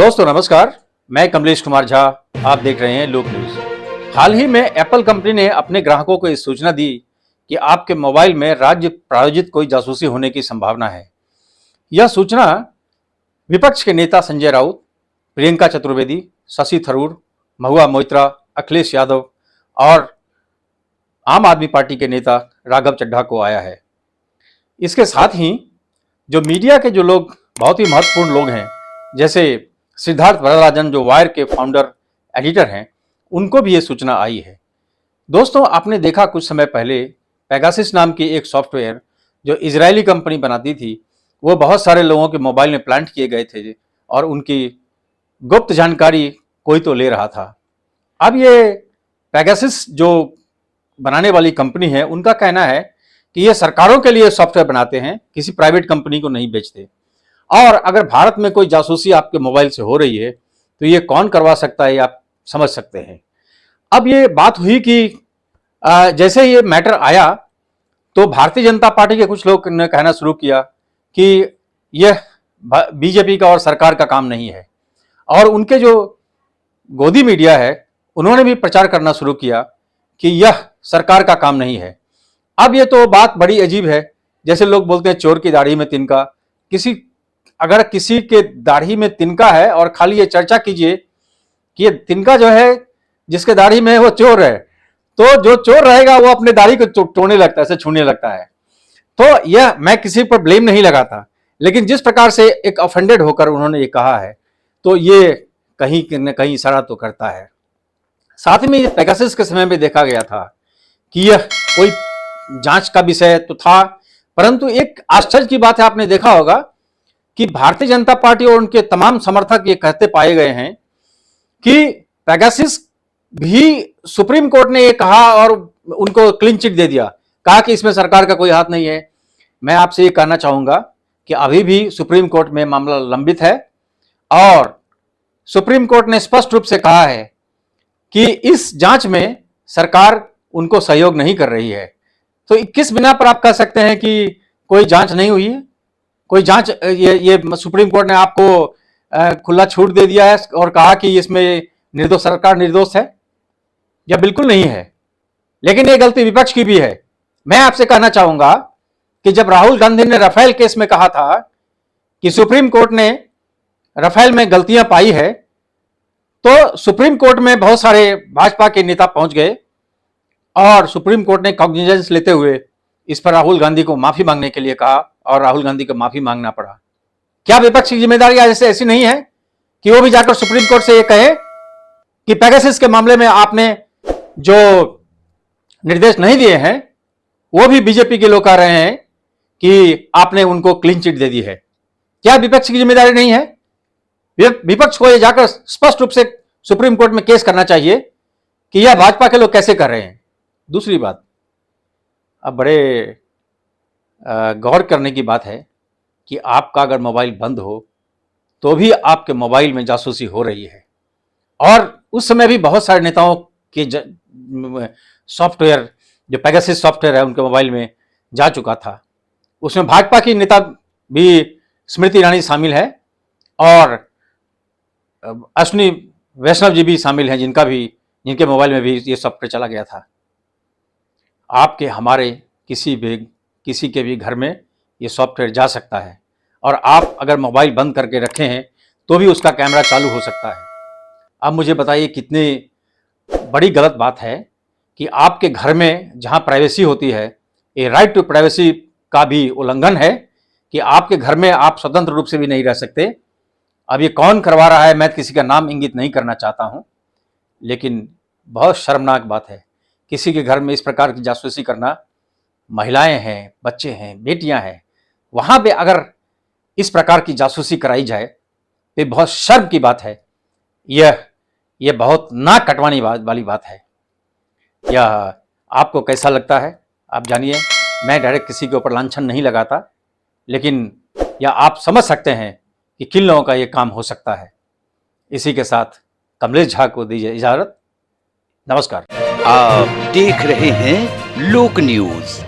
दोस्तों नमस्कार, मैं कमलेश कुमार झा। आप देख रहे हैं लोक न्यूज। हाल ही में एप्पल कंपनी ने अपने ग्राहकों को इस सूचना दी कि आपके मोबाइल में राज्य प्रायोजित कोई जासूसी होने की संभावना है। यह सूचना विपक्ष के नेता संजय राउत, प्रियंका चतुर्वेदी, शशि थरूर, महुआ मोइत्रा, अखिलेश यादव और आम आदमी पार्टी के नेता राघव चड्ढा को आया है। इसके साथ ही जो मीडिया के जो लोग बहुत ही महत्वपूर्ण लोग हैं, जैसे सिद्धार्थ वरदराजन जो वायर के फाउंडर एडिटर हैं, उनको भी ये सूचना आई है। दोस्तों, आपने देखा कुछ समय पहले पेगासस नाम की एक सॉफ्टवेयर जो इजरायली कंपनी बनाती थी, वो बहुत सारे लोगों के मोबाइल में प्लांट किए गए थे और उनकी गुप्त जानकारी कोई तो ले रहा था। अब ये पेगासस जो बनाने वाली कंपनी है, उनका कहना है कि ये सरकारों के लिए सॉफ्टवेयर बनाते हैं, किसी प्राइवेट कंपनी को नहीं बेचते। और अगर भारत में कोई जासूसी आपके मोबाइल से हो रही है तो ये कौन करवा सकता है, आप समझ सकते हैं। अब ये बात हुई कि जैसे ये मैटर आया तो भारतीय जनता पार्टी के कुछ लोग ने कहना शुरू किया कि यह बीजेपी का और सरकार का काम नहीं है, और उनके जो गोदी मीडिया है उन्होंने भी प्रचार करना शुरू किया कि यह सरकार का काम नहीं है। अब ये तो बात बड़ी अजीब है, जैसे लोग बोलते हैं चोर की दाढ़ी में तिनका। अगर किसी के दाढ़ी में तिनका है और खाली ये चर्चा कीजिए कि ये तिनका जो है जिसके दाढ़ी में है वो चोर है, तो जो चोर रहेगा वो अपने दाढ़ी को तोड़ने लगता है, छूने लगता है। तो यह मैं किसी पर ब्लेम नहीं लगाता, लेकिन जिस प्रकार से एक ऑफेंडेड होकर उन्होंने ये कहा है तो ये कहीं न कहीं इशारा तो करता है। साथ में पेगासस के समय में देखा गया था कि यह कोई जांच का विषय तो था, परंतु एक आश्चर्य की बात है, आपने देखा होगा कि भारतीय जनता पार्टी और उनके तमाम समर्थक ये कहते पाए गए हैं कि पेगासस भी सुप्रीम कोर्ट ने ये कहा और उनको क्लीन चिट दे दिया, कहा कि इसमें सरकार का कोई हाथ नहीं है। मैं आपसे ये कहना चाहूंगा कि अभी भी सुप्रीम कोर्ट में मामला लंबित है और सुप्रीम कोर्ट ने स्पष्ट रूप से कहा है कि इस जांच में सरकार उनको सहयोग नहीं कर रही है। तो किस बिना पर आप कह सकते हैं कि कोई जांच नहीं हुई है? कोई जांच ये सुप्रीम कोर्ट ने आपको खुला छूट दे दिया है और कहा कि इसमें निर्दोष सरकार निर्दोष है? यह बिल्कुल नहीं है। लेकिन ये गलती विपक्ष की भी है। मैं आपसे कहना चाहूंगा कि जब राहुल गांधी ने राफेल केस में कहा था कि सुप्रीम कोर्ट ने राफेल में गलतियां पाई है, तो सुप्रीम कोर्ट में बहुत सारे भाजपा के नेता पहुंच गए और सुप्रीम कोर्ट ने कॉग्निजेंस लेते हुए इस पर राहुल गांधी को माफी मांगने के लिए कहा और राहुल गांधी को माफी मांगना पड़ा। क्या विपक्ष की जिम्मेदारी आज ऐसी नहीं है कि वो भी जाकर सुप्रीम कोर्ट से ये कहे कि पेगासस के मामले में आपने जो निर्देश नहीं दिए हैं वो भी बीजेपी के लोग कह रहे हैं कि आपने उनको क्लीन चिट दे दी है? क्या विपक्ष की जिम्मेदारी नहीं है? विपक्ष को ये जाकर स्पष्ट रूप से सुप्रीम कोर्ट में केस करना चाहिए कि यह भाजपा के लोग कैसे कर रहे हैं। दूसरी बात, अब बड़े गौर करने की बात है कि आपका अगर मोबाइल बंद हो तो भी आपके मोबाइल में जासूसी हो रही है। और उस समय भी बहुत सारे नेताओं के सॉफ्टवेयर जो पेगासस सॉफ्टवेयर है उनके मोबाइल में जा चुका था। उसमें भाजपा की नेता भी स्मृति ईरानी शामिल है और अश्विनी वैष्णव जी भी शामिल हैं, जिनके मोबाइल में भी ये सॉफ्टवेयर चला गया था। आपके हमारे किसी के भी घर में ये सॉफ्टवेयर जा सकता है और आप अगर मोबाइल बंद करके रखे हैं तो भी उसका कैमरा चालू हो सकता है। अब मुझे बताइए कितनी बड़ी गलत बात है कि आपके घर में जहां प्राइवेसी होती है, ये राइट टू प्राइवेसी का भी उल्लंघन है कि आपके घर में आप स्वतंत्र रूप से भी नहीं रह सकते। अब ये कौन करवा रहा है, मैं किसी का नाम इंगित नहीं करना चाहता हूं, लेकिन बहुत शर्मनाक बात है किसी के घर में इस प्रकार की जासूसी करना। महिलाएं हैं, बच्चे हैं, बेटियां हैं, वहां पे अगर इस प्रकार की जासूसी कराई जाए तो ये बहुत शर्म की बात है। यह बहुत नाक कटवाने वाली बात है। यह आपको कैसा लगता है आप जानिए। मैं डायरेक्ट किसी के ऊपर लांछन नहीं लगाता, लेकिन या आप समझ सकते हैं कि किन लोगों का ये काम हो सकता है। इसी के साथ कमलेश झा को दीजिए इजाजत। नमस्कार। आप देख रहे हैं लोक न्यूज।